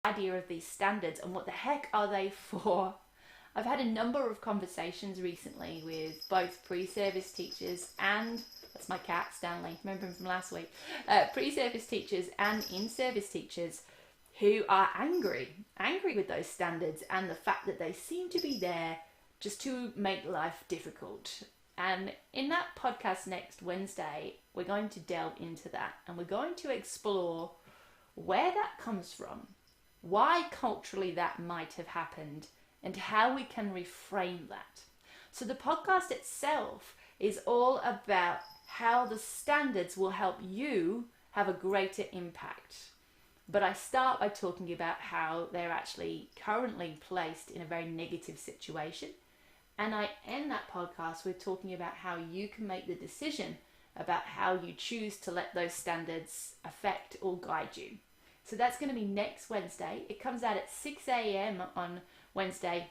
idea of these standards and what the heck are they for. I've had a number of conversations recently with both pre-service teachers and, that's my cat Stanley, remember him from last week, pre-service teachers and in-service teachers who are angry with those standards and the fact that they seem to be there just to make life difficult. And in that podcast next Wednesday, we're going to delve into that and we're going to explore where that comes from, why culturally that might have happened, and how we can reframe that. So the podcast itself is all about how the standards will help you have a greater impact. But I start by talking about how they're actually currently placed in a very negative situation. And I end that podcast with talking about how you can make the decision about how you choose to let those standards affect or guide you. So that's going to be next Wednesday. It comes out at 6 a.m. on Wednesday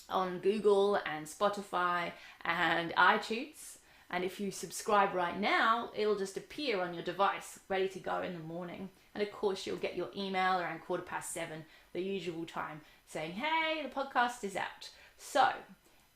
on Google and Spotify and iTunes. And if you subscribe right now, it'll just appear on your device, ready to go in the morning. And of course, you'll get your email around 7:15, the usual time, saying, hey, the podcast is out. So,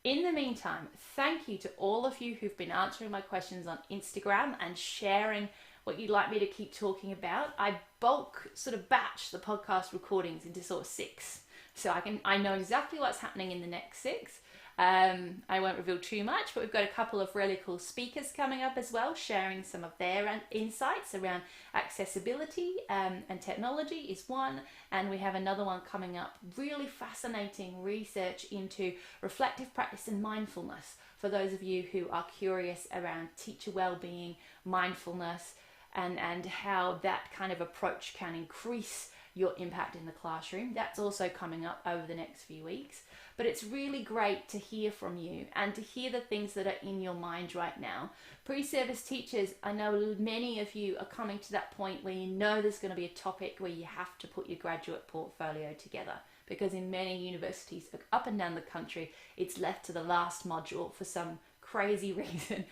in the meantime, thank you to all of you who've been answering my questions on Instagram and sharing what you'd like me to keep talking about. I bulk batch the podcast recordings into 6. So I know exactly what's happening in the next 6. I won't reveal too much, but we've got a couple of really cool speakers coming up as well, sharing some of their insights around accessibility and technology is one. And we have another one coming up, really fascinating research into reflective practice and mindfulness for those of you who are curious around teacher well-being, mindfulness, and how that kind of approach can increase your impact in the classroom. That's also coming up over the next few weeks. But it's really great to hear from you and to hear the things that are in your mind right now. Pre-service teachers, I know many of you are coming to that point where you know there's going to be a topic where you have to put your graduate portfolio together, because in many universities up and down the country, it's left to the last module for some crazy reason.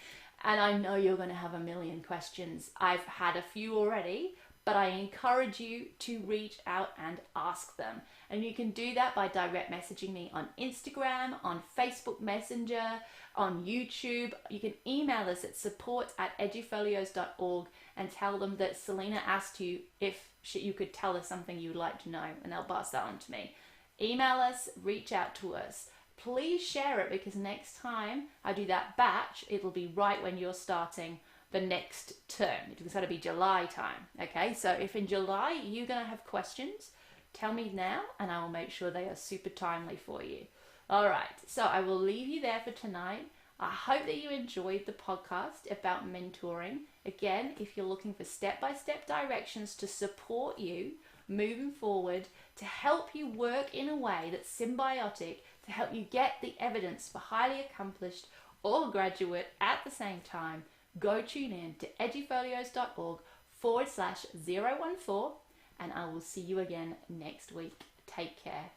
And I know you're going to have a million questions. I've had a few already, but I encourage you to reach out and ask them. And you can do that by direct messaging me on Instagram, on Facebook Messenger, on YouTube. You can email us at support@edufolios.org and tell them that Selena asked you if you could tell us something you would like to know, and they'll pass that on to me. Email us, reach out to us. Please share it, because next time I do that batch, it'll be right when you're starting the next term. It's going to be July time. Okay, so if in July you're going to have questions, tell me now and I will make sure they are super timely for you. All right, so I will leave you there for tonight. I hope that you enjoyed the podcast about mentoring. Again, if you're looking for step-by-step directions to support you moving forward, to help you work in a way that's symbiotic, to help you get the evidence for highly accomplished or graduate at the same time, go tune in to edufolios.org/014, and I will see you again next week. Take care.